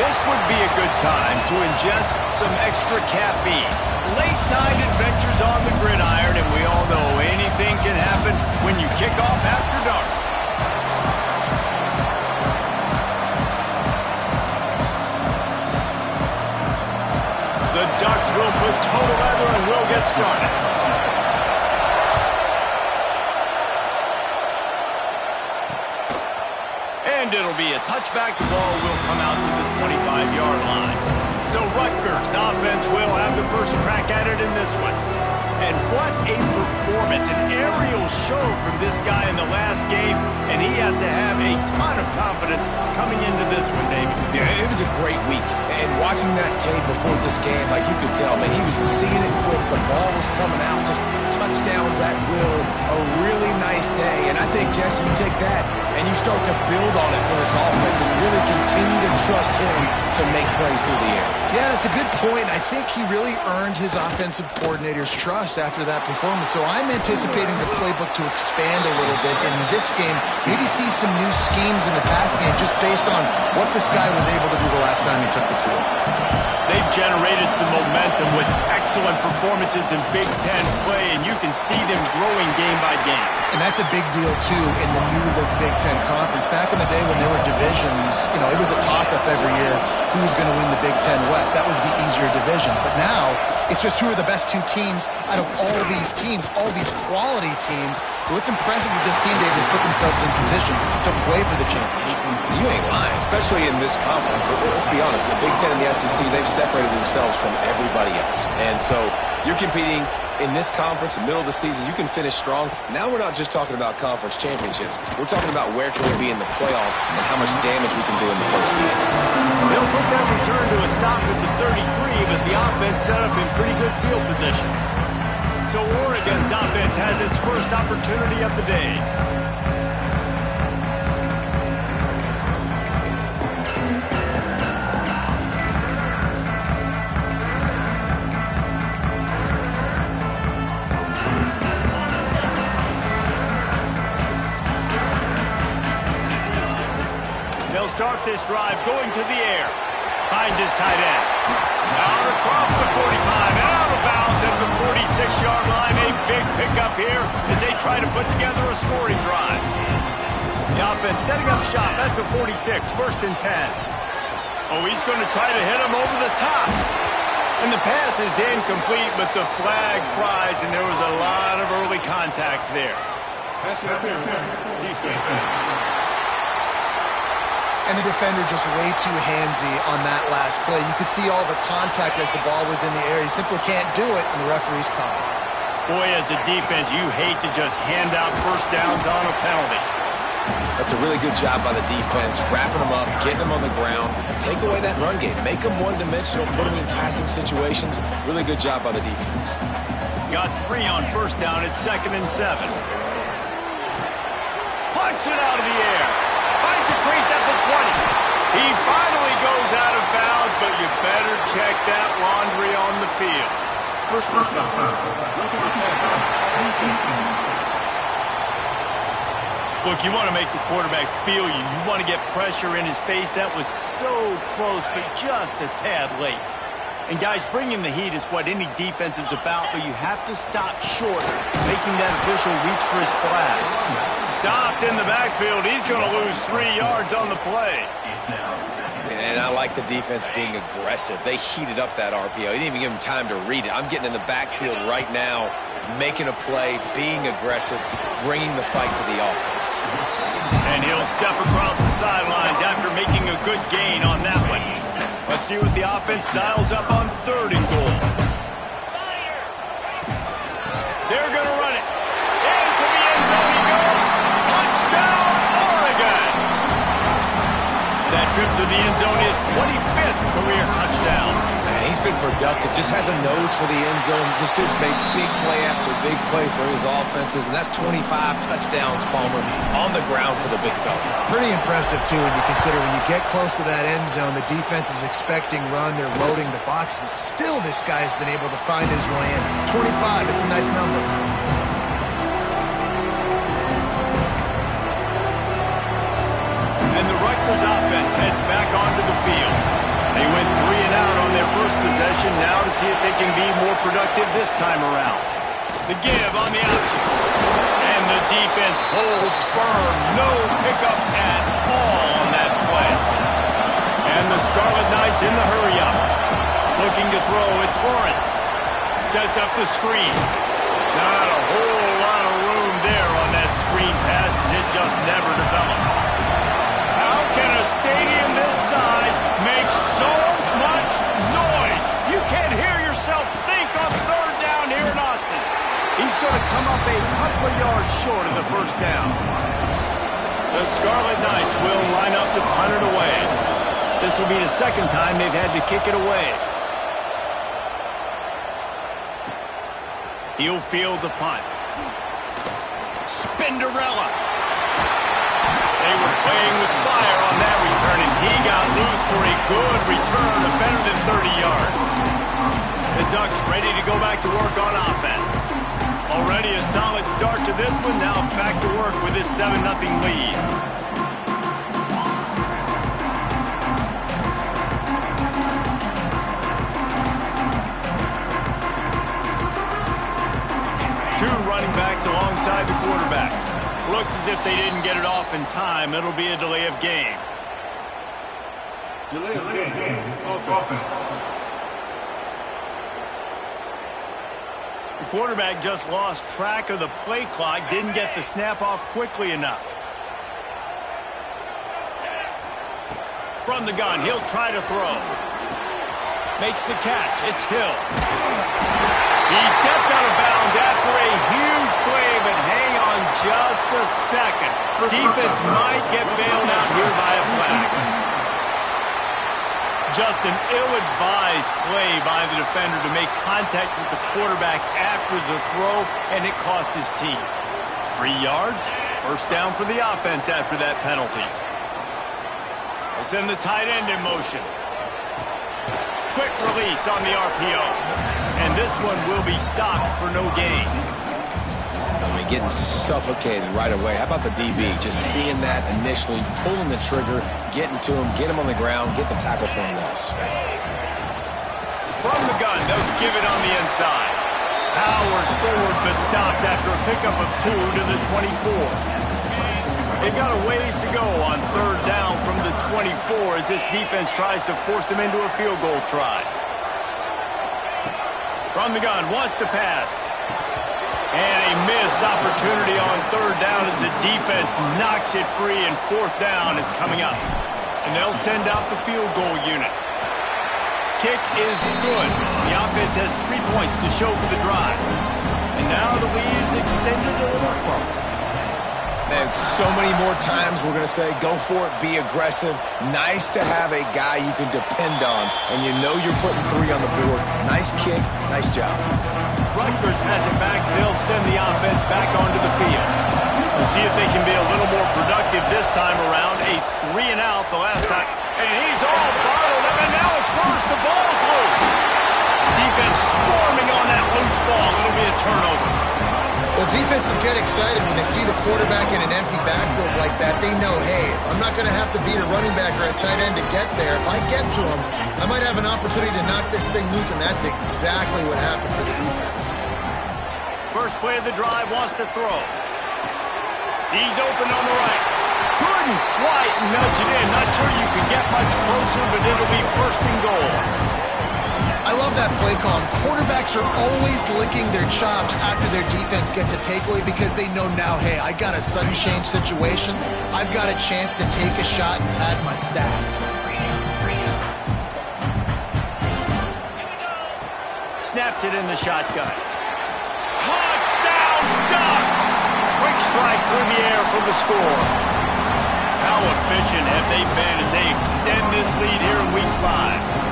This would be a good time to ingest some extra caffeine. Late night adventures on the gridiron, and we all know anything can happen when you kick off after dark. The Ducks will put total leather and will get started. And it'll be a touchback. The ball will come out to the 25-yard line. So Rutgers offense will have the first crack at it in this one. And what a performance, an aerial show from this guy in the last game, and he has to have a ton of confidence coming into this one, David. Yeah, it was a great week. And watching that tape before this game, like you could tell, man, he was seeing it quick. The ball was coming out, just touchdowns at will. A really nice day. And I think, Jesse, you take that and you start to build on it for this offense and really continue to trust him to make plays through the air. Yeah, that's a good point. I think he really earned his offensive coordinator's trust after that performance. So I'm anticipating the playbook to expand a little bit in this game. Maybe see some new schemes in the passing game just based on what this guy was able to do the last time he took the field. They've generated some momentum with excellent performances in Big Ten play, and you can see them growing game by game. And that's a big deal, too, in the new-look Big Ten Conference. Back in the day when there were divisions, it was a toss-up every year. Who's going to win the Big Ten West? That was the easier division. But now, it's just who are the best two teams out of all these teams, all these quality teams. So it's impressive that this team, David, has put themselves in position to play for the championship. You ain't lying, especially in this conference. Let's be honest, the Big Ten and the SEC, they've separated themselves from everybody else. And so you're competing in this conference, in the middle of the season. You can finish strong. Now we're not just talking about conference championships. We're talking about where can we be in the playoff and how much damage we can do in the postseason. They'll put that return to a stop at the 33, but the offense set up in pretty good field position. So Oregon's offense has its first opportunity of the day. Start this drive going to the air. Finds his tight end. Out across the 45 and out of bounds at the 46-yard line. A big pickup here as they try to put together a scoring drive. The offense setting up shop at the 46, first and 10. Oh, he's going to try to hit him over the top. And the pass is incomplete, but the flag flies, and there was a lot of early contact there. Pass interference. Defense. And the defender just way too handsy on that last play. You could see all the contact as the ball was in the air. You simply can't do it, and the referee's caught it. Boy, as a defense, you hate to just hand out first downs on a penalty. That's a really good job by the defense, wrapping them up, getting them on the ground, take away that run game, make them one-dimensional, put them in passing situations. Really good job by the defense. Got 3 on first down at 2nd and 7. Punts it out of the air. Finds a crease at the 20. He finally goes out of bounds, but you better check that laundry on the field. First down. Look, you want to make the quarterback feel you. You want to get pressure in his face. That was so close, but just a tad late. And, guys, bringing the heat is what any defense is about, but you have to stop short, making that official reach for his flag. Stopped in the backfield. He's going to lose 3 yards on the play. And I like the defense being aggressive. They heated up that RPO. He didn't even give him time to read it. I'm getting in the backfield right now, making a play, being aggressive, bringing the fight to the offense. And he'll step across the sidelines after making a good gain on that one. Let's see what the offense dials up on 3rd and goal. They're going to run it. Into the end zone he goes. Touchdown, Oregon! That trip to the end zone is 25th career touchdown. Man, he's been productive. Just has a nose for the end zone. This dude's made big play after big play for his offenses, and that's 25 touchdowns, Palmer, on the ground for the big fella. Pretty impressive, too, when you consider when you get close to that end zone, the defense is expecting run, they're loading the box, and still this guy's been able to find his way in. 25, it's a nice number. And the Rutgers offense heads back onto the field. They went 3 and out on their first possession. Now to see if they can be more productive this time around. The give on the option. And the defense holds firm. No pickup at all on that play. And the Scarlet Knights in the hurry-up. Looking to throw, it's Lawrence. Sets up the screen. Not a whole lot of room there on that screen pass as it just never developed. How can a stadium this size make so much noise? You can't hear yourself think on third down here in Autzen. He's going to come up a couple of yards short of the first down. The Scarlet Knights will line up to punt it away. This will be the second time they've had to kick it away. He'll field the punt. Spinderella. They were playing with fire on that return, and he got loose for a good return of better than 30 yards. The Ducks ready to go back to work on offense. Already a solid start to this one. Now back to work with this 7-0 lead. Two running backs alongside the quarterback. Looks as if they didn't get it off in time. It'll be a delay of game. Delay of game. Offense. The quarterback just lost track of the play clock, didn't get the snap off quickly enough. From the gun, he'll try to throw. Makes the catch. It's Hill. He steps out of bounds after a huge play, but hang on just a second. Defense might get bailed out here by a flag. Just an ill-advised play by the defender to make contact with the quarterback after the throw, and it cost his team. 3 yards, first down for the offense after that penalty. They send the tight end in motion. Quick release on the RPO. And this one will be stopped for no gain. I mean, getting suffocated right away. How about the DB? Just seeing that initially, pulling the trigger, getting to him, get him on the ground, get the tackle for a loss. From the gun, they'll give it on the inside. Powers forward, but stopped after a pickup of 2 to the 24. They've got a ways to go on third down from the 24 as this defense tries to force them into a field goal try. From the gun, wants to pass. And a missed opportunity on third down as the defense knocks it free, and fourth down is coming up. And they'll send out the field goal unit. Kick is good. The offense has 3 points to show for the drive. And now the lead is extended a little further. And so many more times we're going to say, go for it, be aggressive. Nice to have a guy you can depend on, and you know you're putting 3 on the board. Nice kick, nice job. Rutgers has it back. They'll send the offense back onto the field. We'll see if they can be a little more productive this time around. A 3 and out the last time. And he's all bottled up, and now it's worse. The ball's loose. Defense swarming on that loose ball. It'll be a turnover. Well, defenses get excited when they see the quarterback in an empty backfield like that. They know, hey, I'm not going to have to beat a running back or a tight end to get there. If I get to him, I might have an opportunity to knock this thing loose, and that's exactly what happened for the defense. First play of the drive, wants to throw. He's open on the right. Couldn't quite nudge it in. Not sure you can get much closer, but it'll be first and goal. I love that play call. Quarterbacks are always licking their chops after their defense gets a takeaway because they know now, hey, I got a sudden change situation. I've got a chance to take a shot and pad my stats. Snapped it in the shotgun. Touchdown, Ducks! Quick strike through the air for the score. How efficient have they been as they extend this lead here in Week 5?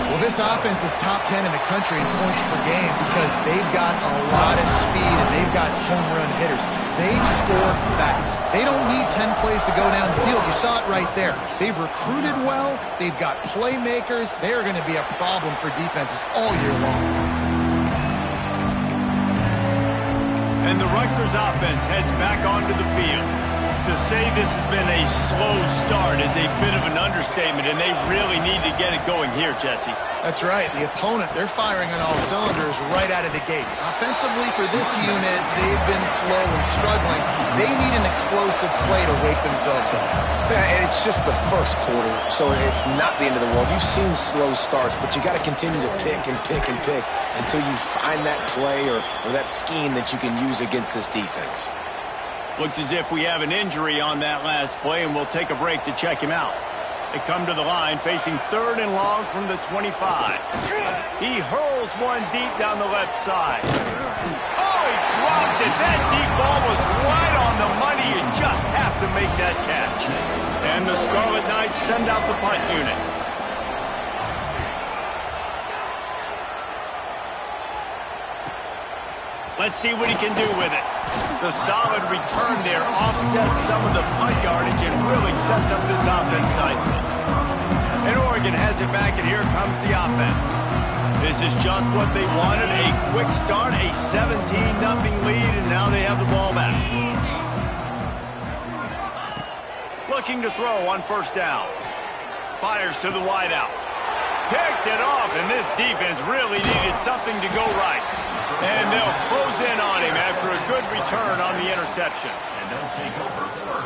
Well, this offense is top 10 in the country in points per game because they've got a lot of speed and they've got home run hitters. They score fast. They don't need 10 plays to go down the field. You saw it right there. They've recruited well. They've got playmakers. They are going to be a problem for defenses all year long. And the Rutgers offense heads back onto the field. To say this has been a slow start is a bit of an understatement, and they really need to get it going here, Jesse. That's right. The opponent, they're firing on all cylinders right out of the gate. Offensively, for this unit, they've been slow and struggling. They need an explosive play to wake themselves up. Yeah, and it's just the first quarter, so it's not the end of the world. You've seen slow starts, but you got to continue to pick and pick and pick until you find that play or that scheme that you can use against this defense. Looks as if we have an injury on that last play, and we'll take a break to check him out. They come to the line facing 3rd and long from the 25. He hurls one deep down the left side. Oh, he dropped it. That deep ball was right on the money. You just have to make that catch. And the Scarlet Knights send out the punt unit. Let's see what he can do with it. The solid return there offsets some of the punt yardage and really sets up this offense nicely. And Oregon has it back, and here comes the offense. This is just what they wanted, a quick start, a 17-0 lead, and now they have the ball back. Looking to throw on 1st down. Fires to the wideout. Picked it off, and this defense really needed something to go right. And they'll close in on him after a good return on the interception.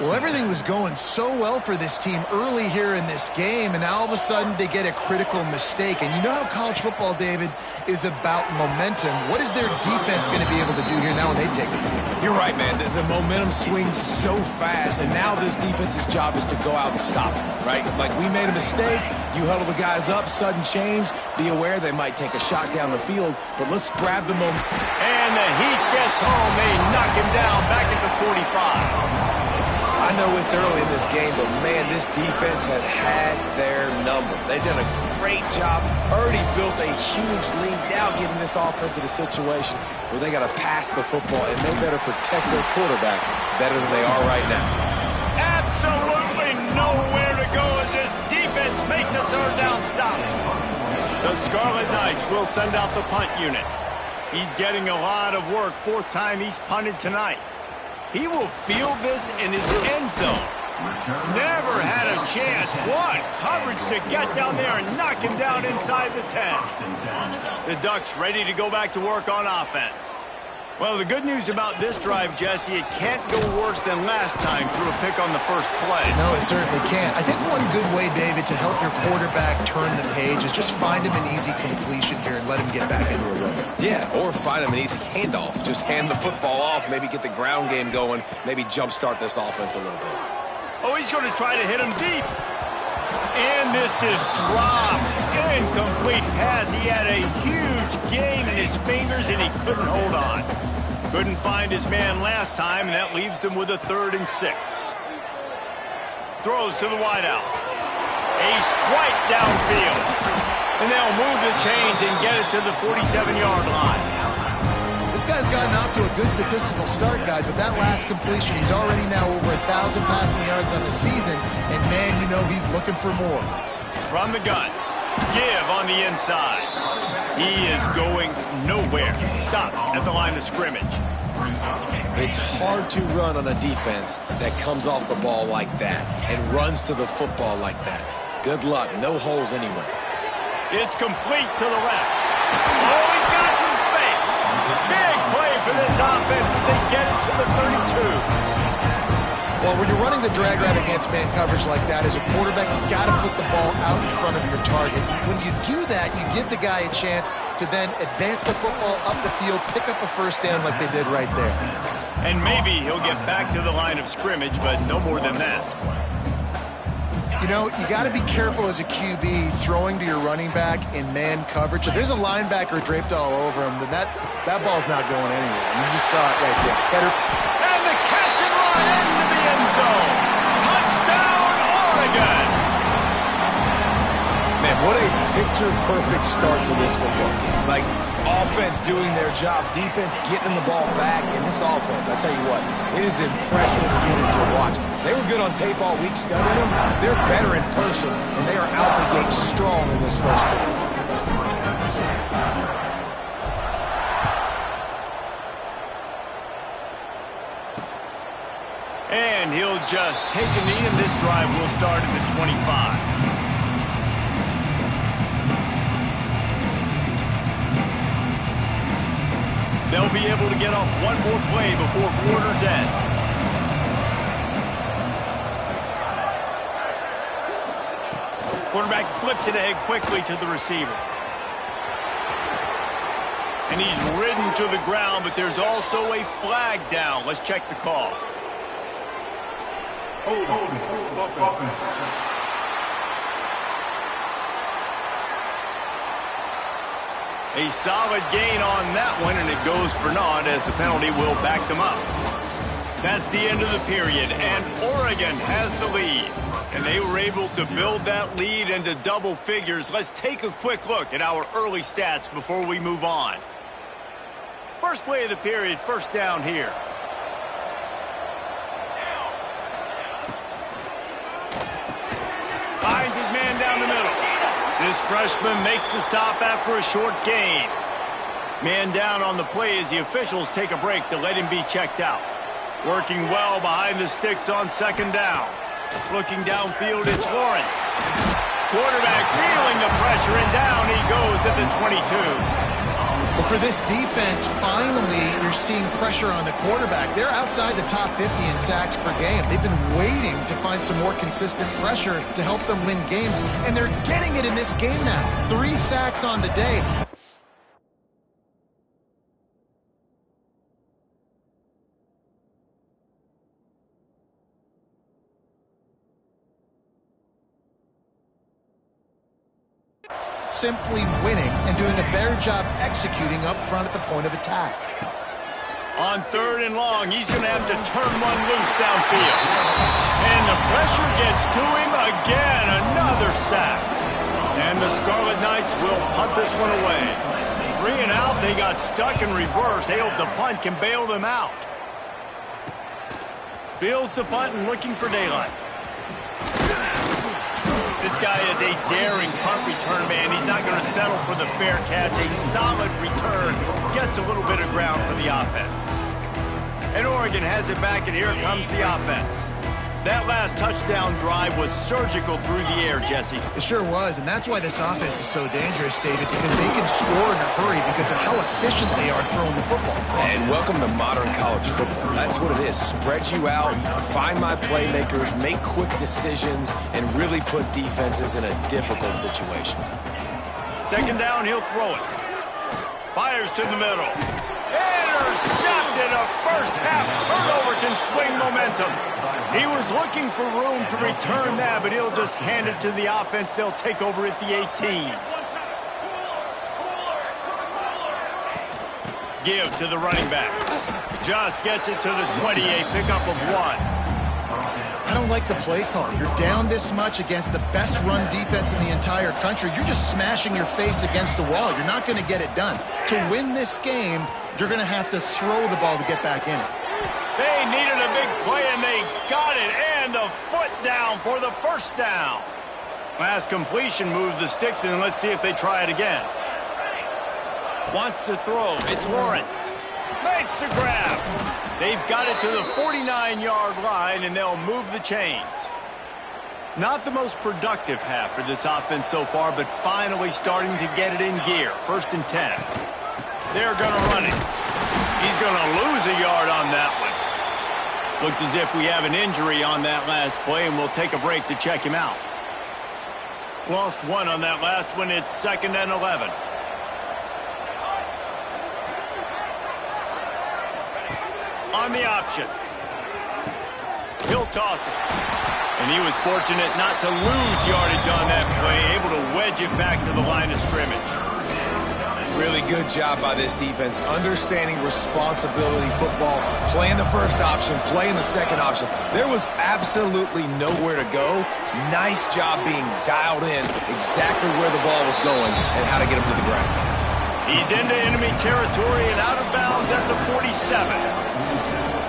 Well, everything was going so well for this team early here in this game, and now all of a sudden they get a critical mistake. And you know how college football, David, is about momentum. What is their defense going to be able to do here now when they take it? You're right, man. The momentum swings so fast, and now this defense's job is to go out and stop it, right? Like, we made a mistake, you huddle the guys up, sudden change, be aware they might take a shot down the field, but let's grab the momentum. And the Heat gets home. They knock him down back at the 45. I know it's early in this game, but, man, this defense has had their number. They've done a great job, already built a huge lead, now getting this offense in a situation where they got to pass the football, and they better protect their quarterback better than they are right now. Absolutely nowhere to go as this defense makes a 3rd down stop. The Scarlet Knights will send out the punt unit. He's getting a lot of work, 4th time he's punted tonight. He will field this in his end zone. Never had a chance. What coverage to get down there and knock him down inside the 10. The Ducks ready to go back to work on offense. Well, the good news about this drive, Jesse, it can't go worse than last time through a pick on the first play. No, it certainly can't. I think one good way, David, to help your quarterback turn the page is just find him an easy completion here and let him get back into a rhythm. Yeah, or find him an easy handoff. Just hand the football off, maybe get the ground game going, maybe jumpstart this offense a little bit. Oh, he's going to try to hit him deep. And this is dropped. Incomplete pass. He had a huge gain in his fingers, and he couldn't hold on. Couldn't find his man last time, and that leaves him with a 3rd and 6. Throws to the wideout. A strike downfield. And they'll move the chains and get it to the 47-yard line. This guy's gotten off to a good statistical start, guys, but that last completion, he's already now over 1,000 passing yards on the season, and, man, you know he's looking for more. From the gun, give on the inside. He is going nowhere. Stop at the line of scrimmage. It's hard to run on a defense that comes off the ball like that and runs to the football like that. Good luck. No holes anywhere. It's complete to the left. Oh, he's got some space. Big play for this offense as they get it to the 32. Well, when you're running the drag route against man coverage like that, as a quarterback, you've got to put the ball out in front of your target. When you do that, you give the guy a chance to then advance the football up the field, pick up a 1st down like they did right there. And maybe he'll get back to the line of scrimmage, but no more than that. You know, you got to be careful as a QB throwing to your running back in man coverage. If there's a linebacker draped all over him, then that ball's not going anywhere. You just saw it right there. Better. And the catch and run into the end zone. Touchdown, Oregon. Man, what a picture-perfect start to this football game. Like, offense doing their job, defense getting the ball back, and this offense, I tell you what, it is impressive unit to watch. They were good on tape all week studying them. They're better in person, and they are out the gate strong in this first quarter. And he'll just take a knee, and this drive will start at the 25. They'll be able to get off one more play before quarter's end. Quarterback flips it ahead quickly to the receiver. And he's ridden to the ground, but there's also a flag down. Let's check the call. Hold on. A solid gain on that one, and it goes for naught as the penalty will back them up. That's the end of the period, and Oregon has the lead. And they were able to build that lead into double figures. Let's take a quick look at our early stats before we move on. First play of the period, first down here. Finds his man down the middle. This freshman makes the stop after a short gain. Man down on the play as the officials take a break to let him be checked out. Working well behind the sticks on second down. Looking downfield, it's Lawrence. Quarterback feeling the pressure, and down he goes at the 22. Well, for this defense, finally, you're seeing pressure on the quarterback. They're outside the top 50 in sacks per game. They've been waiting to find some more consistent pressure to help them win games, and they're getting it in this game now. 3 sacks on the day. Simply winning and doing a better job executing up front at the point of attack. On third and long, he's going to have to turn one loose downfield. And the pressure gets to him again, another sack. And the Scarlet Knights will punt this one away. 3 and out, they got stuck in reverse. They hope the punt can bail them out. Fields the punt and looking for daylight. This guy is a daring punt return man. He's not going to settle for the fair catch. A solid return. Gets a little bit of ground for the offense. And Oregon has it back, and here comes the offense. That last touchdown drive was surgical through the air, Jesse. It sure was, and that's why this offense is so dangerous, David, because they can score in a hurry because of how efficient they are throwing the football. And welcome to modern college football. That's what it is. Spread you out, find my playmakers, make quick decisions, and really put defenses in a difficult situation. Second down, he'll throw it. Fires to the middle. Intercepted. A first-half turnover can swing momentum. He was looking for room to return that, but he'll just hand it to the offense. They'll take over at the 18. Give to the running back. Just gets it to the 28, pickup of 1. I don't like the play call. You're down this much against the best run defense in the entire country. You're just smashing your face against the wall. You're not going to get it done. To win this game, you're going to have to throw the ball to get back in it. They needed a big play, and they got it. And the foot down for the first down. Last completion moves the sticks, and let's see if they try it again. Wants to throw. It's Lawrence. Makes the grab. They've got it to the 49-yard line, and they'll move the chains. Not the most productive half for this offense so far, but finally starting to get it in gear. First and 10. They're going to run it. He's going to lose a yard on that one. Looks as if we have an injury on that last play, and we'll take a break to check him out. Lost 1 on that last one. It's 2nd and 11. On the option. He'll toss it. And he was fortunate not to lose yardage on that play, able to wedge it back to the line of scrimmage. Really good job by this defense, understanding responsibility football, playing the first option, playing the second option. There was absolutely nowhere to go. Nice job being dialed in exactly where the ball was going and how to get him to the ground. He's into enemy territory and out of bounds at the 47.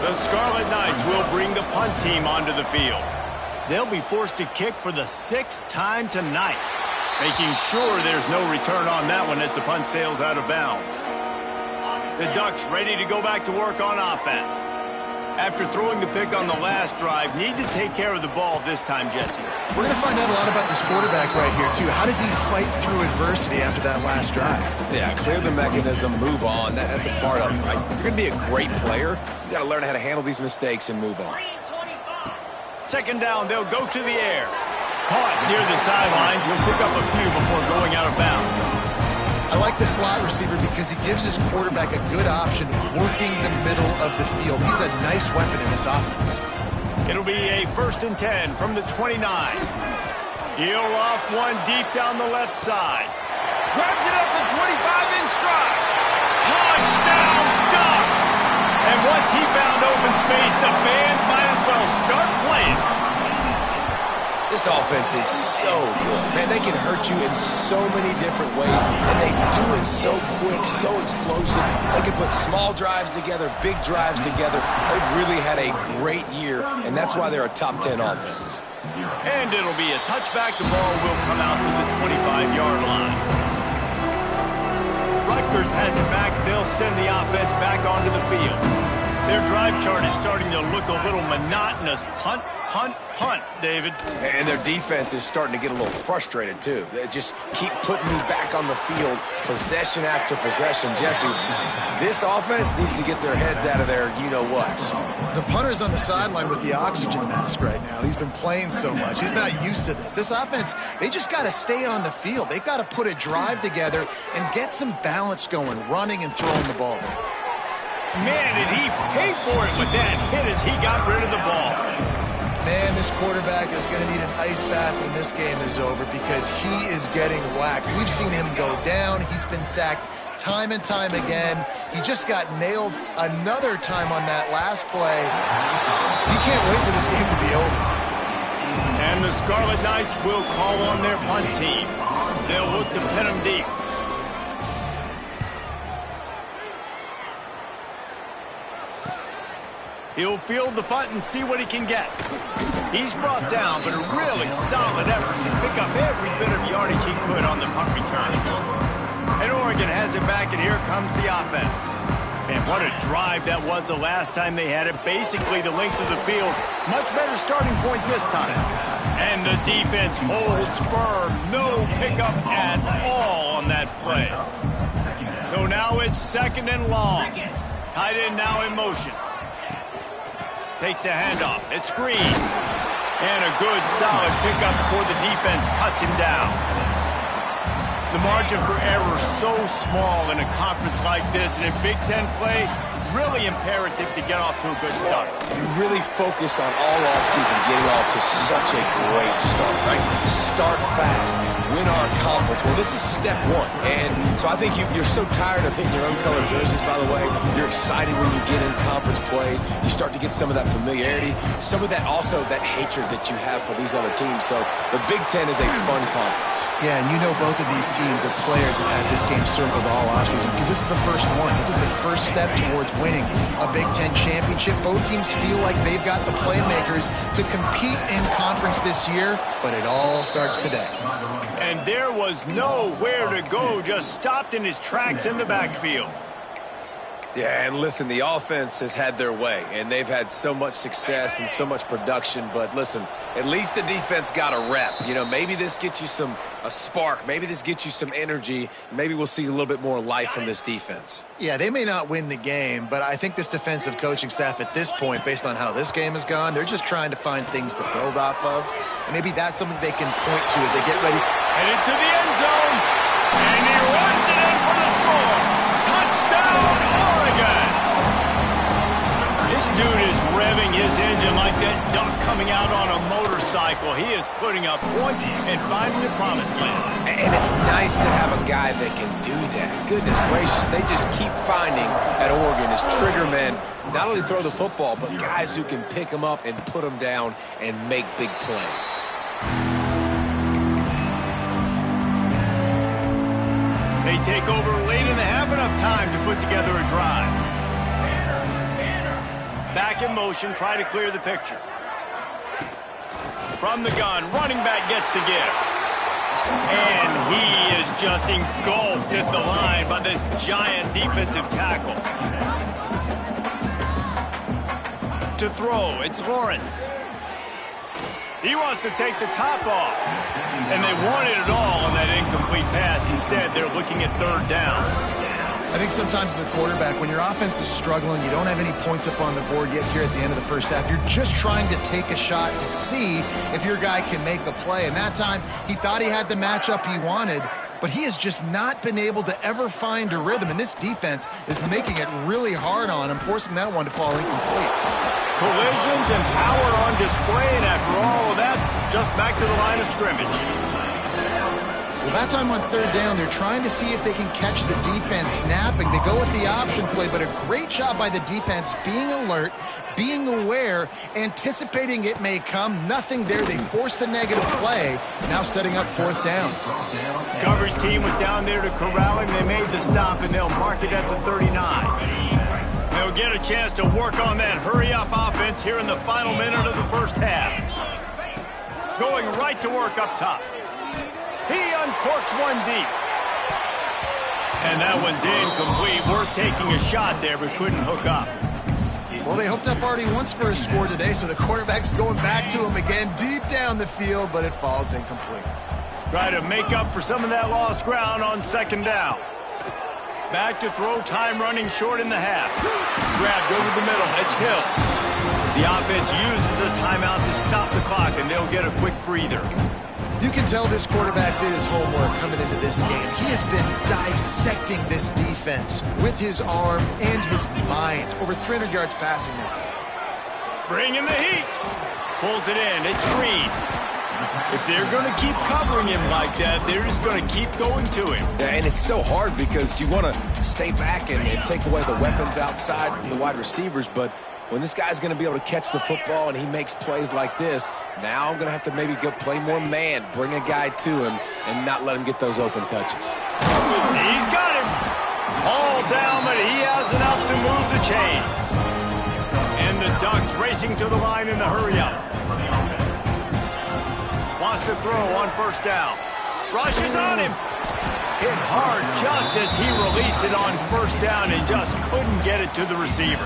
The Scarlet Knights will bring the punt team onto the field. They'll be forced to kick for the 6th time tonight, making sure there's no return on that one as the punt sails out of bounds. The Ducks ready to go back to work on offense. After throwing the pick on the last drive, need to take care of the ball this time, Jesse. We're going to find out a lot about this quarterback right here, too. How does he fight through adversity after that last drive? Yeah, clear the mechanism, move on. That's a part of it, right? If you're going to be a great player, you got to learn how to handle these mistakes and move on. Second down, they'll go to the air. Caught near the sidelines. He'll pick up a few before going out of bounds. I like the slot receiver because he gives his quarterback a good option working the middle of the field. He's a nice weapon in this offense. It'll be a 1st and 10 from the 29. He'll off one deep down the left side. Grabs it up to 25 in stride. Touchdown Ducks! And once he found open space, the band might as well start playing. This offense is so good. Man, they can hurt you in so many different ways, and they do it so quick, so explosive. They can put small drives together, big drives together. They've really had a great year, and that's why they're a top 10 offense. And it'll be a touchback. The ball will come out to the 25-yard line. Rutgers has it back. They'll send the offense back onto the field. Their drive chart is starting to look a little monotonous. Punt, punt, punt, David. And their defense is starting to get a little frustrated, too. They just keep putting me back on the field, possession after possession. Jesse, this offense needs to get their heads out of their you-know-whats. The punter's on the sideline with the oxygen mask right now. He's been playing so much. He's not used to this. This offense, they just got to stay on the field. They've got to put a drive together and get some balance going, running and throwing the ball. Man, did he pay for it with that hit as he got rid of the ball. Man, this quarterback is going to need an ice bath when this game is over because he is getting whacked. We've seen him go down. He's been sacked time and time again. He just got nailed another time on that last play. You can't wait for this game to be over. And the Scarlet Knights will call on their punt team. They'll look to pin him deep. He'll field the punt and see what he can get. He's brought down, but a really solid effort to pick up every bit of yardage he could on the punt return. And Oregon has it back, and here comes the offense. And what a drive that was the last time they had it. Basically the length of the field. Much better starting point this time. And the defense holds firm. No pickup at all on that play. So now it's 2nd and long. Tight end now in motion. Takes a handoff. It's Green. And a good, solid pickup before the defense cuts him down. The margin for error so small in a conference like this, and in Big Ten play, really imperative to get off to a good start. You really focus on all offseason getting off to such a great start, right? Start fast, win our conference. Well, this is step one. And so I think you're so tired of hitting your own color jerseys, by the way. You're excited when you get in conference plays. You start to get some of that familiarity, some of that also that hatred that you have for these other teams. So the Big Ten is a fun conference. Yeah, and you know both of these teams, the players have had this game circled all offseason because this is the first one. This is the first step towards winning a Big Ten championship. Both teams feel like they've got the playmakers to compete in conference this year, but it all starts today. And there was nowhere to go, just stopped in his tracks in the backfield. Yeah, and listen, the offense has had their way, and they've had so much success and so much production. But listen, at least the defense got a rep. You know, maybe this gets you a spark. Maybe this gets you some energy. Maybe we'll see a little bit more life from this defense. Yeah, they may not win the game, but I think this defensive coaching staff at this point, based on how this game has gone, they're just trying to find things to build off of. And maybe that's something they can point to as they get ready. Headed to the end zone, and he runs it in for the score. Touchdown, Oregon! This dude is revving his engine like that duck coming out on a motorcycle. He is putting up points and finding the promised land. And it's nice to have a guy that can do that. Goodness gracious, they just keep finding at Oregon as trigger men, not only throw the football, but guys who can pick them up and put them down and make big plays. They take over late in the half, enough time to put together a drive. Back in motion, try to clear the picture. From the gun, running back gets to give. And he is just engulfed at the line by this giant defensive tackle. Back to throw. It's Lawrence. He wants to take the top off. And they wanted it all on that incomplete pass. Instead, they're looking at third down. I think sometimes as a quarterback, when your offense is struggling, you don't have any points up on the board yet here at the end of the first half. You're just trying to take a shot to see if your guy can make a play. And that time, he thought he had the matchup he wanted, but he has just not been able to ever find a rhythm. And this defense is making it really hard on him, forcing that one to fall incomplete. Collisions and power on display, and after all of that, just back to the line of scrimmage. Well, that time on third down, they're trying to see if they can catch the defense napping. They go with the option play, but a great job by the defense being alert, being aware, anticipating it may come. Nothing there. They forced a negative play, now setting up fourth down. Coverage team was down there to corral him. They made the stop, and they'll mark it at the 39. They'll get a chance to work on that hurry-up offense here in the final minute of the first half. Going right to work up top. He uncorks one deep. And that one's incomplete. Worth taking a shot there, but couldn't hook up. Well, they hooked up already once for a score today, so the quarterback's going back to him again deep down the field, but it falls incomplete. Try to make up for some of that lost ground on second down. Back to throw, time running short in the half. Grabbed over the middle, it's Hill. The offense uses a timeout to stop the clock, and they'll get a quick breather. You can tell this quarterback did his homework coming into this game. He has been dissecting this defense with his arm and his mind. Over 300 yards passing now. Bringing the heat. Pulls it in, it's Green. If they're going to keep covering him like that, they're just going to keep going to him. Yeah, and it's so hard because you want to stay back and take away the weapons outside the wide receivers, but when this guy's going to be able to catch the football and he makes plays like this, now I'm going to have to maybe go play more man, bring a guy to him, and not let him get those open touches. He's got him. All down, but he has enough to move the chains. And the Ducks racing to the line in the hurry-up. Wants to throw on first down. Rushes on him. Hit hard just as he released it on first down and just couldn't get it to the receiver.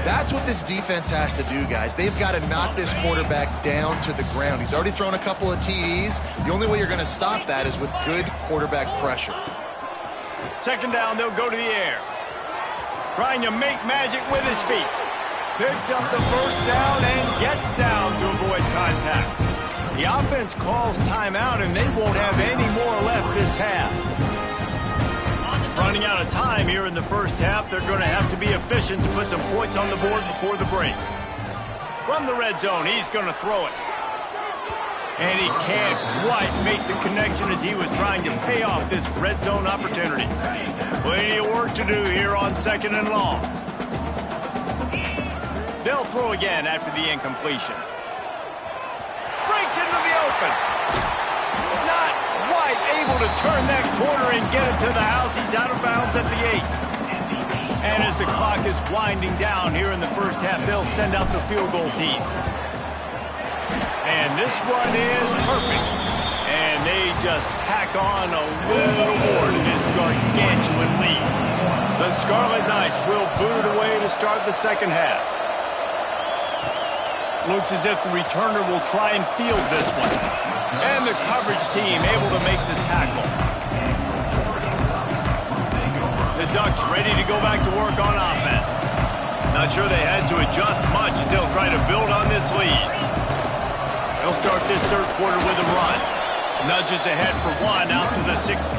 That's what this defense has to do, guys. They've got to knock this quarterback down to the ground. He's already thrown a couple of TDs. The only way you're going to stop that is with good quarterback pressure. Second down, they'll go to the air. Trying to make magic with his feet. Picks up the first down and gets down to avoid contact. The offense calls timeout, and they won't have any more left this half. Running out of time here in the first half, they're going to have to be efficient to put some points on the board before the break. From the red zone, he's going to throw it. And he can't quite make the connection as he was trying to pay off this red zone opportunity. Plenty of work to do here on second and long. They'll throw again after the incompletion. Breaks into the open. Not quite able to turn that corner and get it to the house. He's out of bounds at the 8. And as the clock is winding down here in the first half, they'll send out the field goal team. And this one is perfect. And they just tack on a little more to this gargantuan lead. The Scarlet Knights will boot it away to start the second half. Looks as if the returner will try and field this one. And the coverage team able to make the tackle. The Ducks ready to go back to work on offense. Not sure they had to adjust much as they'll try to build on this lead. They'll start this third quarter with a run. Nudges ahead for one out to the 16.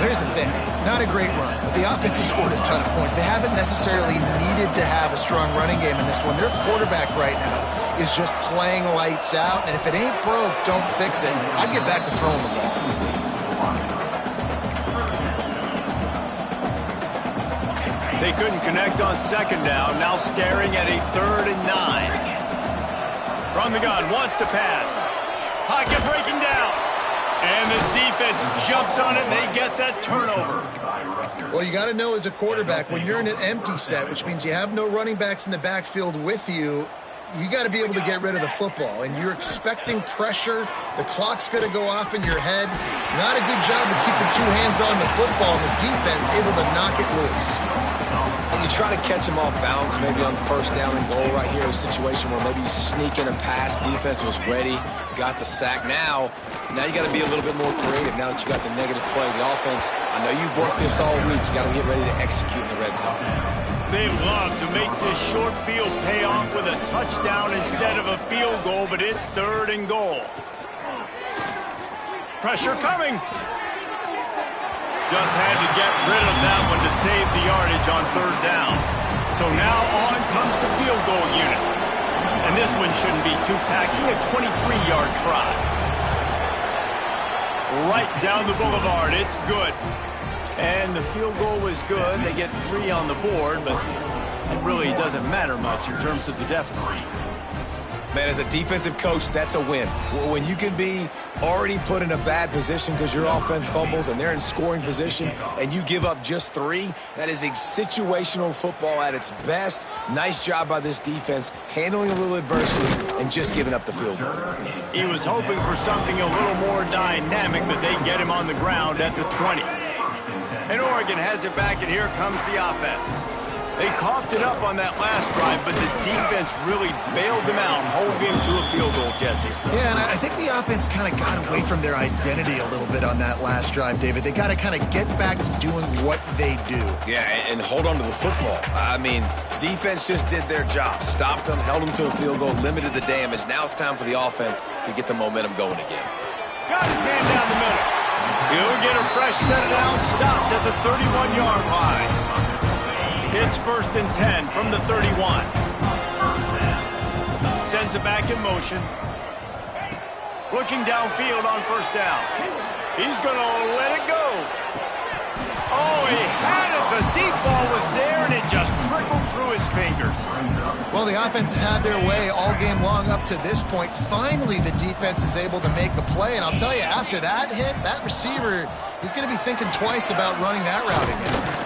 Here's the thing. Not a great run, but the offense has scored a ton of points. They haven't necessarily needed to have a strong running game in this one. Their quarterback right now is just playing lights out, and if it ain't broke, don't fix it. I'd get back to throwing the ball. They couldn't connect on second down, now staring at a 3rd and 9. From the gun, wants to pass. Pocket breaking down. And the defense jumps on it, and they get that turnover. Well, you got to know as a quarterback, when you're in an empty set, which means you have no running backs in the backfield with you, you got to be able to get rid of the football. And you're expecting pressure. The clock's going to go off in your head. Not a good job of keeping two hands on the football, and the defense able to knock it loose. you try to catch him off balance, maybe on first down and goal right here, a situation where maybe you sneak in a pass, defense was ready, got the sack. Now you got to be a little bit more creative now that you got the negative play. The offense, I know you've worked this all week. You got to get ready to execute in the red zone. They love to make this short field pay off with a touchdown instead of a field goal, but it's 3rd and goal. Pressure coming. Just had to get rid of that one to save the yardage on 3rd down. So now on comes the field goal unit. And this one shouldn't be too taxing, a 23-yard try. Right down the boulevard, it's good. And the field goal was good. They get 3 on the board, but it really doesn't matter much in terms of the deficit. Man, as a defensive coach, that's a win. When you can be already put in a bad position because your offense fumbles and they're in scoring position and you give up just 3, that is a situational football at its best. Nice job by this defense, handling a little adversity and just giving up the field goal. He was hoping for something a little more dynamic, but they get him on the ground at the 20. And Oregon has it back, and here comes the offense. They coughed it up on that last drive, but the defense really bailed them out and held him to a field goal, Jesse. Yeah, and I think the offense kind of got away from their identity a little bit on that last drive, David. They got to kind of get back to doing what they do. Yeah, and hold on to the football. I mean, defense just did their job. Stopped them, held them to a field goal, limited the damage. Now it's time for the offense to get the momentum going again. Got his man down the middle. He'll get a fresh set it down, stopped at the 31-yard line. It's 1st and 10 from the 31. Sends it back in motion. Looking downfield on 1st down. He's going to let it go. Oh, he had it. The deep ball was there, and it just trickled through his fingers. Well, the offense has had their way all game long up to this point. Finally, the defense is able to make a play, and I'll tell you, after that hit, that receiver is going to be thinking twice about running that route again.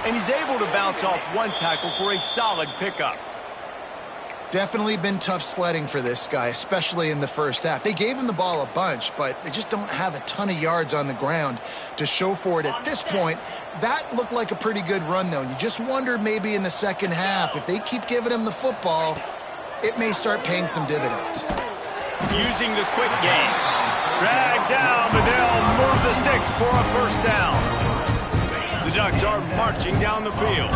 And he's able to bounce off one tackle for a solid pickup. Definitely been tough sledding for this guy, especially in the first half. They gave him the ball a bunch, but they just don't have a ton of yards on the ground to show for it at this point. That looked like a pretty good run, though. You just wonder maybe in the second half, if they keep giving him the football, it may start paying some dividends. Using the quick game. Drag down, but they'll move the sticks for a 1st down. The Ducks are marching down the field.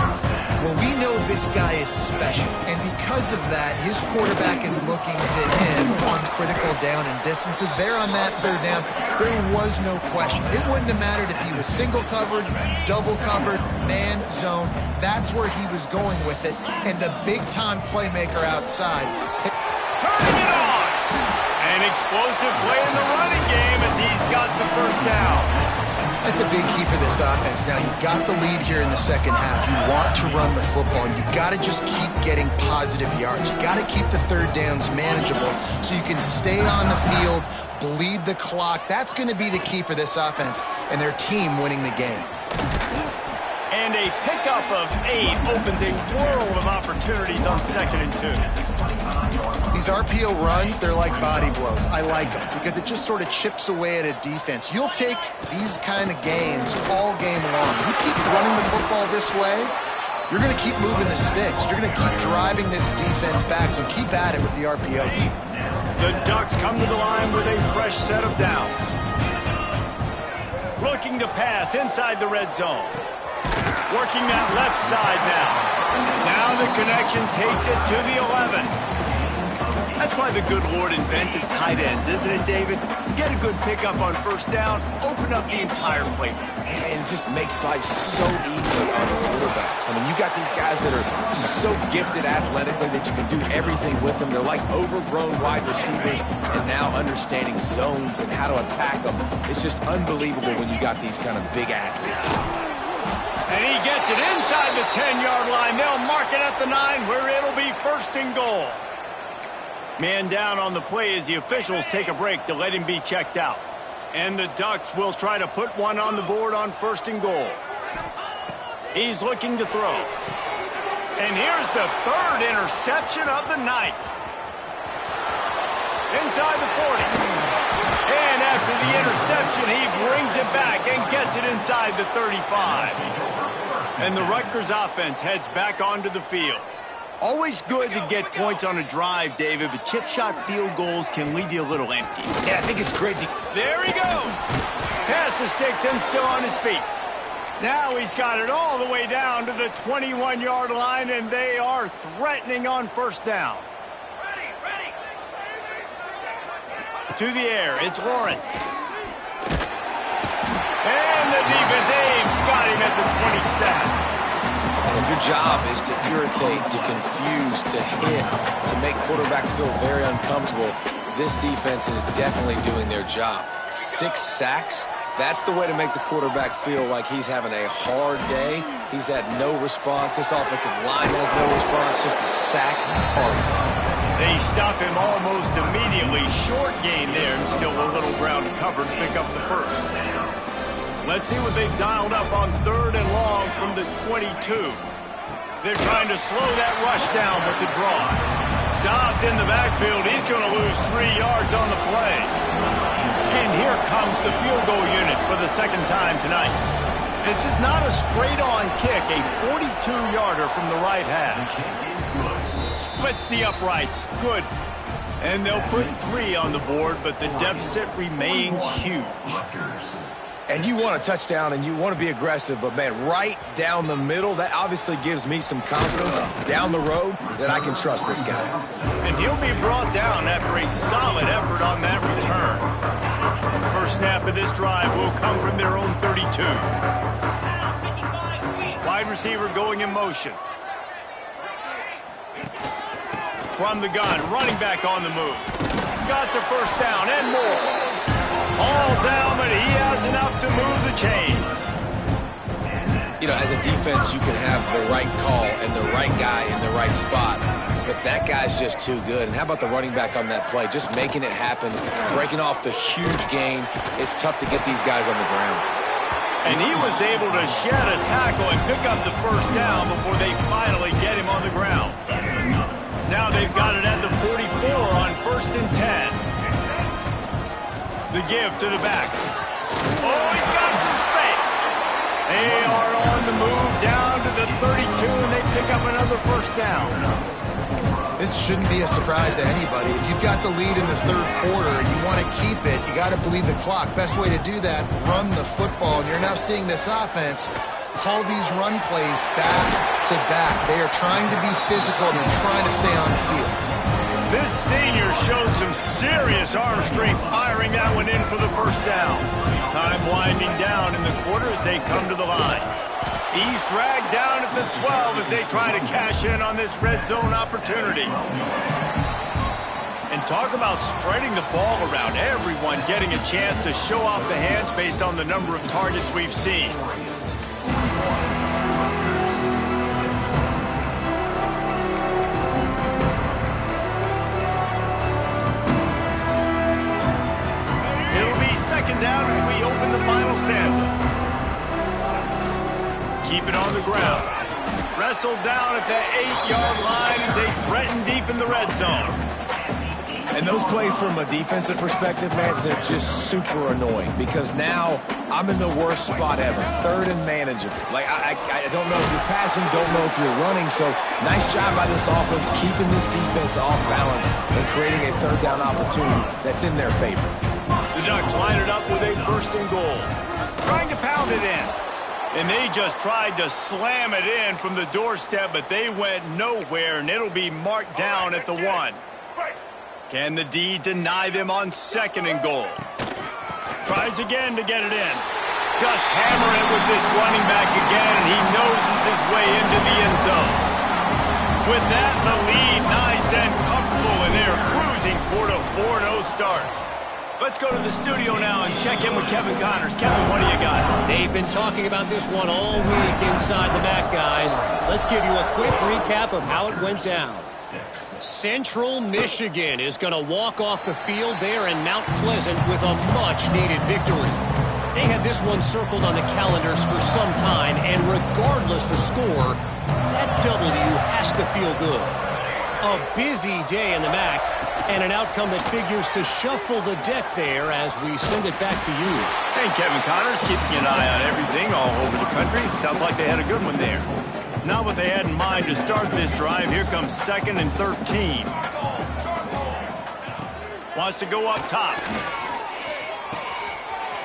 Well, we know this guy is special, and because of that, his quarterback is looking to him on critical down and distances. There on that 3rd down, there was no question. It wouldn't have mattered if he was single covered, double covered, man, zone. That's where he was going with it, and the big-time playmaker outside. Turning it on! An explosive play in the running game as he's got the 1st down. That's a big key for this offense. Now, you've got the lead here in the second half. You want to run the football. You've got to just keep getting positive yards. You've got to keep the 3rd downs manageable so you can stay on the field, bleed the clock. That's going to be the key for this offense and their team winning the game. And a pickup of 8 opens a world of opportunities on 2nd and 2. These RPO runs, they're like body blows. I like them because it just sort of chips away at a defense. You'll take these kind of games all game long. You keep running the football this way, you're going to keep moving the sticks. You're going to keep driving this defense back, so keep at it with the RPO. The Ducks come to the line with a fresh set of downs. Looking to pass inside the red zone. Working that left side now. Now the connection takes it to the 11. That's why the good Lord invented tight ends, isn't it, David? Get a good pickup on 1st down, open up the entire play. And it just makes life so easy on the quarterbacks. I mean, you got these guys that are so gifted athletically that you can do everything with them. They're like overgrown wide receivers, and now understanding zones and how to attack them. It's just unbelievable when you got these kind of big athletes. And he gets it inside the 10-yard line. They'll mark it at the 9, where it'll be 1st and goal. Man down on the play as the officials take a break to let him be checked out. And the Ducks will try to put one on the board on 1st and goal. He's looking to throw. And here's the 3rd interception of the night. Inside the 40. And after the interception, he brings it back and gets it inside the 35. And the Rutgers offense heads back onto the field. Always good to get points on a drive, David, but chip shot field goals can leave you a little empty. Yeah, I think it's great to... There he goes! Past the sticks and still on his feet. Now he's got it all the way down to the 21-yard line, and they are threatening on first down. To the air, it's Lawrence. And the defense got him at the 27. And if your job is to irritate, to confuse, to hit, to make quarterbacks feel very uncomfortable, this defense is definitely doing their job. 6 sacks, that's the way to make the quarterback feel like he's having a hard day. He's had no response. This offensive line has no response, just a sack party. They stop him almost immediately. Short gain there, and still a little ground to cover to pick up the first. Let's see what they've dialed up on 3rd and long from the 22. They're trying to slow that rush down with the draw. Stopped in the backfield. He's going to lose 3 yards on the play. And here comes the field goal unit for the second time tonight. This is not a straight-on kick, a 42-yarder from the right hash. Splits the uprights. Good. And they'll put 3 on the board, but the deficit remains huge. And you want a touchdown and you want to be aggressive, but man, right down the middle, that obviously gives me some confidence down the road that I can trust this guy. And he'll be brought down after a solid effort on that return. First snap of this drive will come from their own 32. Wide receiver going in motion. From the gun, running back on the move. Got the first down and more. All down, but he has enough to move the chains. You know, as a defense, you can have the right call and the right guy in the right spot, but that guy's just too good. And how about the running back on that play? Just making it happen, breaking off the huge gain. It's tough to get these guys on the ground. And he was able to shed a tackle and pick up the first down before they finally get him on the ground. Now they've got it at the 44 on 1st and 10. The give to the back. Oh, he's got some space. They are on the move down to the 32, and they pick up another first down. This shouldn't be a surprise to anybody. If you've got the lead in the 3rd quarter and you want to keep it, you got to bleed the clock. Best way to do that, run the football. And you're now seeing this offense call these run plays back to back. They are trying to be physical and they're trying to stay on the field. This senior showed some serious arm strength firing that one in for the first down. Time winding down in the quarter as they come to the line. He's dragged down at the 12 as they try to cash in on this red zone opportunity. And talk about spreading the ball around. Everyone getting a chance to show off the hands based on the number of targets we've seen. Second down as we open the final stanza. Keep it on the ground. Wrestled down at the 8-yard line as they threaten deep in the red zone. And those plays from a defensive perspective, man, they're just super annoying because now I'm in the worst spot ever. 3rd and manageable. Like, I don't know if you're passing, don't know if you're running. So nice job by this offense keeping this defense off balance and creating a 3rd down opportunity that's in their favor. The Ducks line it up with a 1st and goal. Trying to pound it in. And they just tried to slam it in from the doorstep, but they went nowhere, and it'll be marked down at the 1. Can the D deny them on 2nd and goal? Tries again to get it in. Just hammer it with this running back again, and he noses his way into the end zone. With that, the lead nice and comfortable, and they're cruising toward a 4-0 start. Let's go to the studio now and check in with Kevin Connors. Kevin, what do you got? They've been talking about this one all week inside the MAC, guys. Let's give you a quick recap of how it went down. Central Michigan is going to walk off the field there in Mount Pleasant with a much-needed victory. They had this one circled on the calendars for some time, and regardless the score, that W has to feel good. A busy day in the MAC, and an outcome that figures to shuffle the deck there as we send it back to you. And Kevin Connors keeping an eye on everything all over the country. Sounds like they had a good one there. Not what they had in mind to start this drive. Here comes 2nd and 13. Wants to go up top.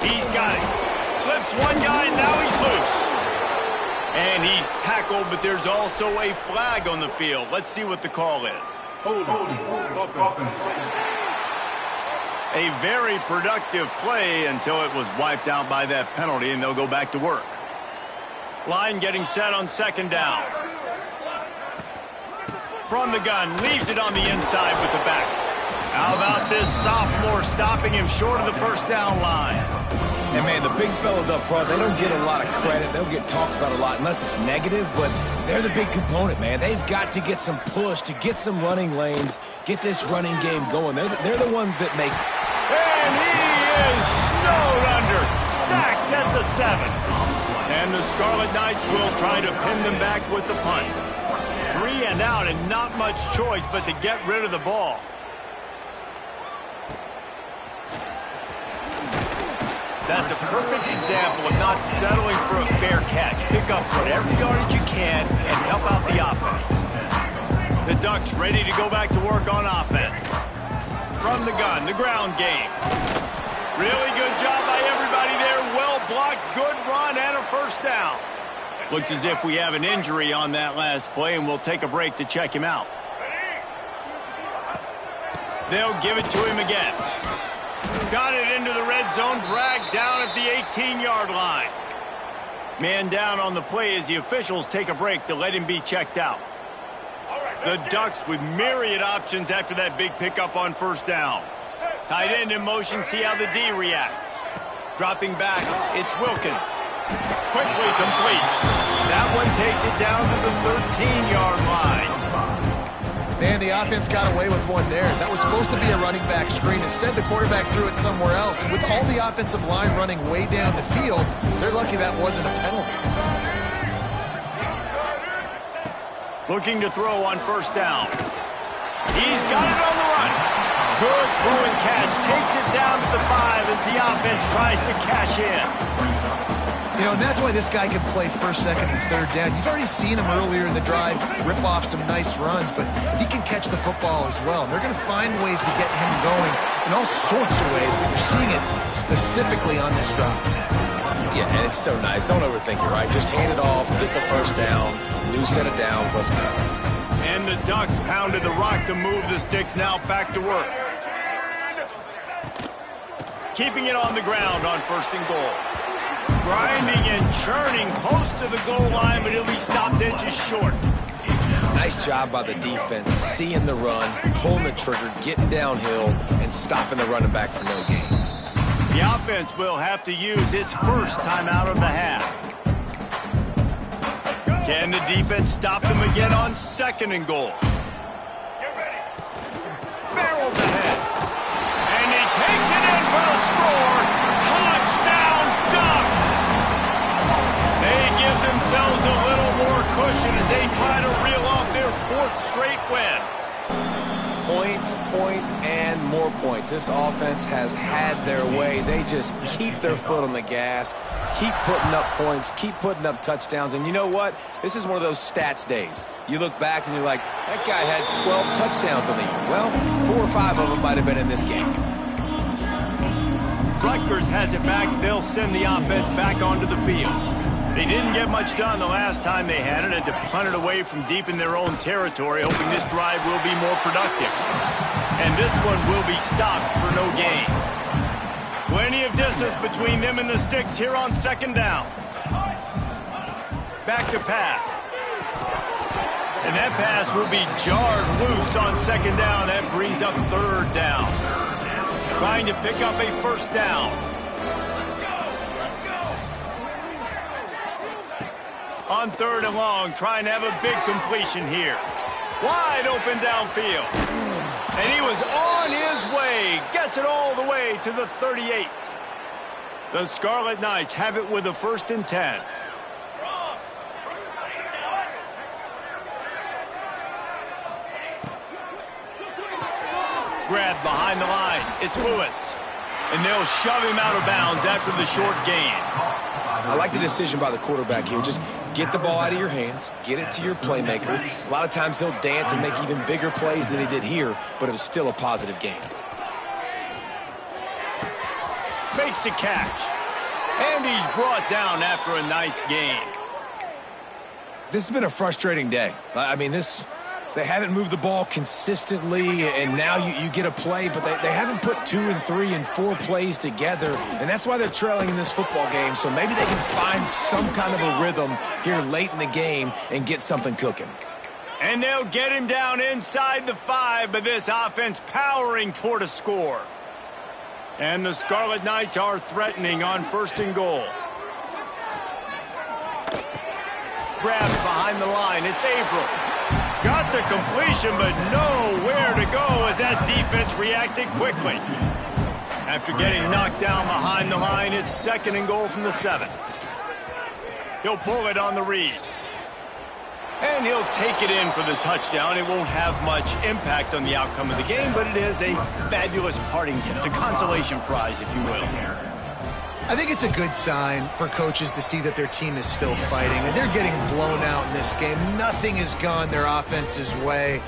He's got it. Slips one guy, and now he's loose. And he's tackled, but there's also a flag on the field. Let's see what the call is. A very productive play until it was wiped out by that penalty, and they'll go back to work. Line getting set on 2nd down. From the gun, leaves it on the inside with the back. How about this sophomore stopping him short of the 1st down line? And, man, the big fellas up front, they don't get a lot of credit. They'll get talked about a lot unless it's negative, but they're the big component, man. They've got to get some push, to get some running lanes, get this running game going. They're the ones that make... And he is snowed under, sacked at the 7. And the Scarlet Knights will try to pin them back with the punt. 3 and out, and not much choice but to get rid of the ball. That's a perfect example of not settling for a fair catch. Pick up whatever yardage you can and help out the offense. The Ducks ready to go back to work on offense. From the gun, the ground game. Really good job by everybody there. Well blocked, good run, and a 1st down. Looks as if we have an injury on that last play, and we'll take a break to check him out. They'll give it to him again. Got it into the red zone, dragged down at the 18-yard line. Man down on the play as the officials take a break to let him be checked out. The Ducks with myriad options after that big pickup on 1st down. Tight end in motion, see how the D reacts. Dropping back, it's Wilkins. Quickly complete. That one takes it down to the 13-yard line. Man, the offense got away with one there. That was supposed to be a running back screen. Instead, the quarterback threw it somewhere else. And with all the offensive line running way down the field, they're lucky that wasn't a penalty. Looking to throw on 1st down. He's got it on the run. Good throw and catch. Takes it down to the 5 as the offense tries to cash in. You know, and that's why this guy can play 1st, 2nd, and 3rd down. You've already seen him earlier in the drive rip off some nice runs, but he can catch the football as well. And they're going to find ways to get him going in all sorts of ways, but you're seeing it specifically on this drive. Yeah, and it's so nice. Don't overthink it, right? Just hand it off, get the 1st down, new set of downs, let's go. And the Ducks pounded the rock to move the sticks, now back to work. Keeping it on the ground on 1st and goal. Grinding and churning close to the goal line, but he'll be stopped inches short. Nice job by the defense, seeing the run, pulling the trigger, getting downhill, and stopping the running back for no gain. The offense will have to use its 1st timeout of the half. Can the defense stop them again on 2nd and goal? Barrels ahead. And he takes it in for the score. Touchdown, Ducks! They give themselves a little more cushion as they try to reel off their 4th straight win. Points, points, and more points. This offense has had their way. They just keep their foot on the gas, keep putting up points, keep putting up touchdowns. And you know what? This is one of those stats days. You look back and you're like, that guy had 12 touchdowns in the year. Well, 4 or 5 of them might have been in this game. Rutgers has it back. They'll send the offense back onto the field. They didn't get much done the last time they had it, and to punt it away from deep in their own territory, hoping this drive will be more productive. And this one will be stopped for no gain. Plenty of distance between them and the sticks here on 2nd down. Back to pass. And that pass will be jarred loose on 2nd down. That brings up 3rd down. Trying to pick up a 1st down. On 3rd and long, trying to have a big completion here. Wide open downfield. And he was on his way. Gets it all the way to the 38. The Scarlet Knights have it with a 1st and 10. grab behind the line. It's Lewis. And they'll shove him out of bounds after the short gain. I like the decision by the quarterback here. Just get the ball out of your hands, get it to your playmaker. A lot of times he'll dance and make even bigger plays than he did here, but it was still a positive game. Makes the catch. And he's brought down after a nice gain. This has been a frustrating day. I mean, they haven't moved the ball consistently, and now you get a play, but they haven't put 2 and 3 and 4 plays together, and that's why they're trailing in this football game. So maybe they can find some kind of a rhythm here late in the game and get something cooking. And they'll get him down inside the 5, but this offense powering toward a score. And the Scarlet Knights are threatening on 1st and goal. Grabs behind the line. It's Averill. Got the completion, but nowhere to go as that defense reacted quickly. After getting knocked down behind the line, it's 2nd and goal from the 7. He'll pull it on the read. And he'll take it in for the touchdown. It won't have much impact on the outcome of the game, but it is a fabulous parting gift, a consolation prize, if you will. I think it's a good sign for coaches to see that their team is still fighting, and they're getting blown out in this game. Nothing has gone their offense's way.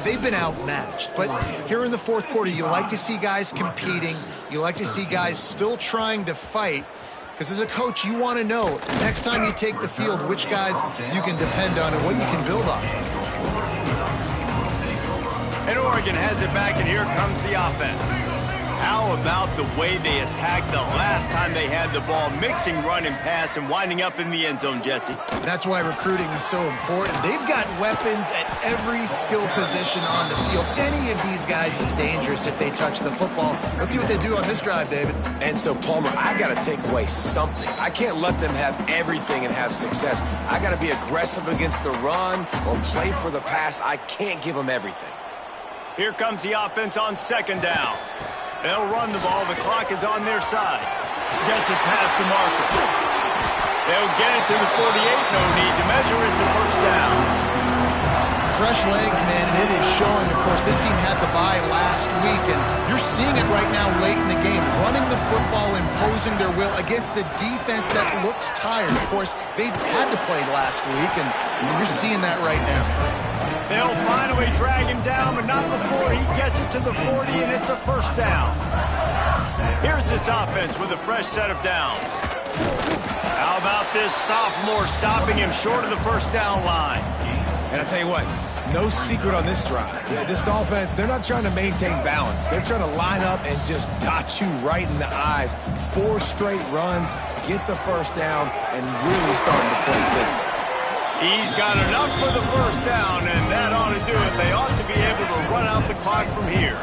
They've been outmatched. But here in the 4th quarter, you like to see guys competing. You like to see guys still trying to fight. Because as a coach, you want to know next time you take the field which guys you can depend on and what you can build off of. And Oregon has it back, and here comes the offense. How about the way they attacked the last time they had the ball, mixing run and pass and winding up in the end zone, Jesse? That's why recruiting is so important. They've got weapons at every skill position on the field. Any of these guys is dangerous if they touch the football. Let's see what they do on this drive, David. And so, Palmer, I got to take away something. I can't let them have everything and have success. I got to be aggressive against the run or play for the pass. I can't give them everything. Here comes the offense on 2nd down. They'll run the ball. The clock is on their side. Gets it past the marker. They'll get it to the 48. No need to measure. It's a 1st down. Fresh legs, man, and it is showing. Of course, this team had the bye last week, and you're seeing it right now late in the game. Running the football, imposing their will against the defense that looks tired. Of course, they had to play last week, and you're seeing that right now. They'll finally drag him down, but not before he gets it to the 40, and it's a 1st down. Here's this offense with a fresh set of downs. How about this sophomore stopping him short of the 1st down line? And I tell you what, no secret on this drive. This offense, they're not trying to maintain balance. They're trying to line up and just dot you right in the eyes. 4 straight runs, get the 1st down, and really starting to play physical. He's got enough for the 1st down, and that ought to do it. They ought to be able to run out the clock from here.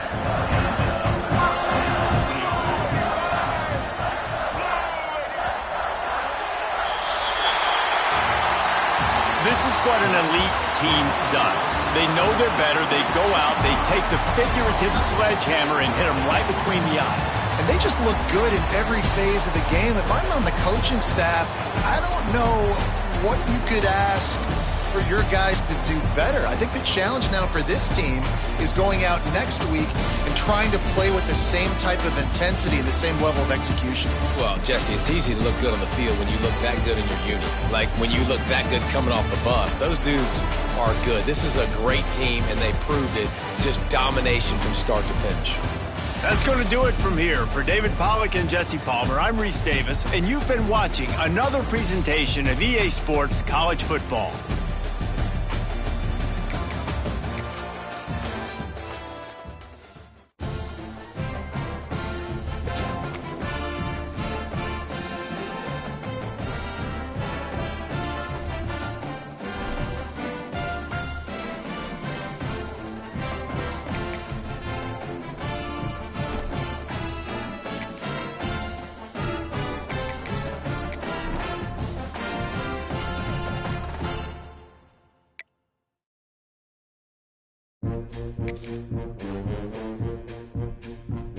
This is what an elite team does. They know they're better. They go out, they take the figurative sledgehammer and hit them right between the eyes. And they just look good in every phase of the game. If I'm on the coaching staff, I don't know what you could ask for your guys to do better. I think the challenge now for this team is going out next week and trying to play with the same type of intensity and the same level of execution. Well, Jesse, it's easy to look good on the field when you look that good in your unit. Like when you look that good coming off the bus. Those dudes are good. This is a great team, and they proved it. Just domination from start to finish. That's going to do it from here. For David Pollack and Jesse Palmer, I'm Reese Davis, and you've been watching another presentation of EA Sports College Football.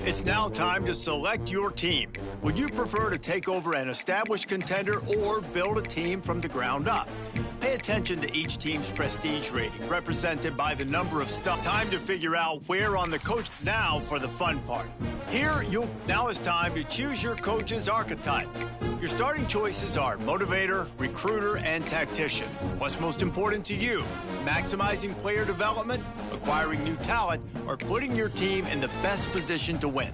It's now time to select your team. Would you prefer to take over an established contender or build a team from the ground up? Pay attention. attention to each team's prestige rating, represented by the number of stuff. Time to figure out where on the coach. Now for the fun part. Now it's time to choose your coach's archetype. Your starting choices are motivator, recruiter, and tactician. What's most important to you? Maximizing player development, acquiring new talent, or putting your team in the best position to win?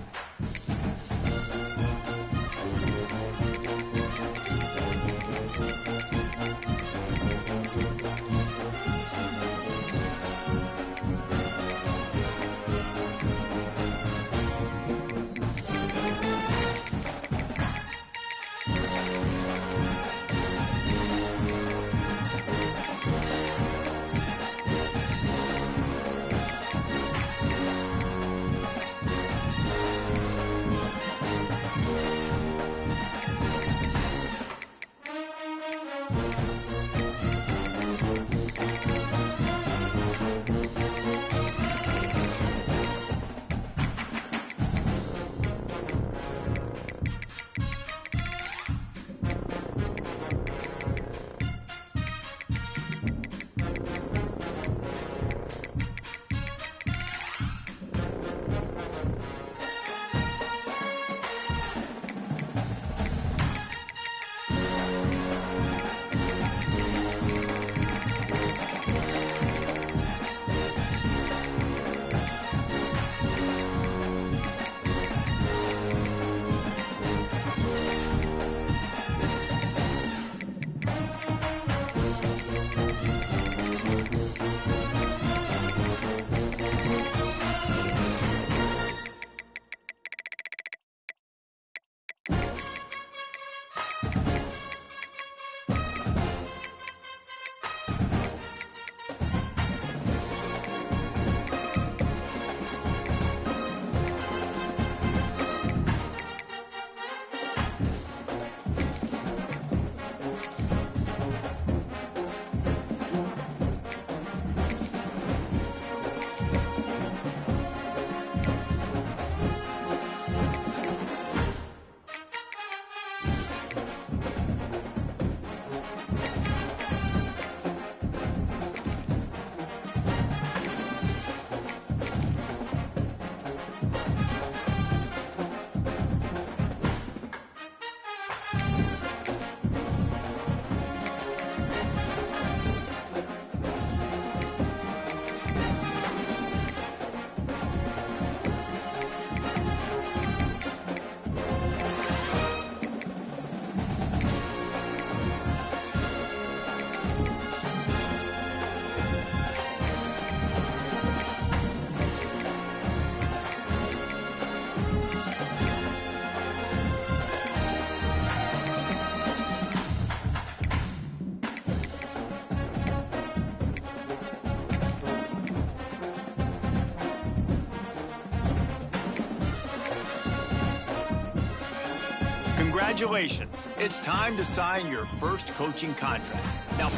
Congratulations. It's time to sign your first coaching contract. Now,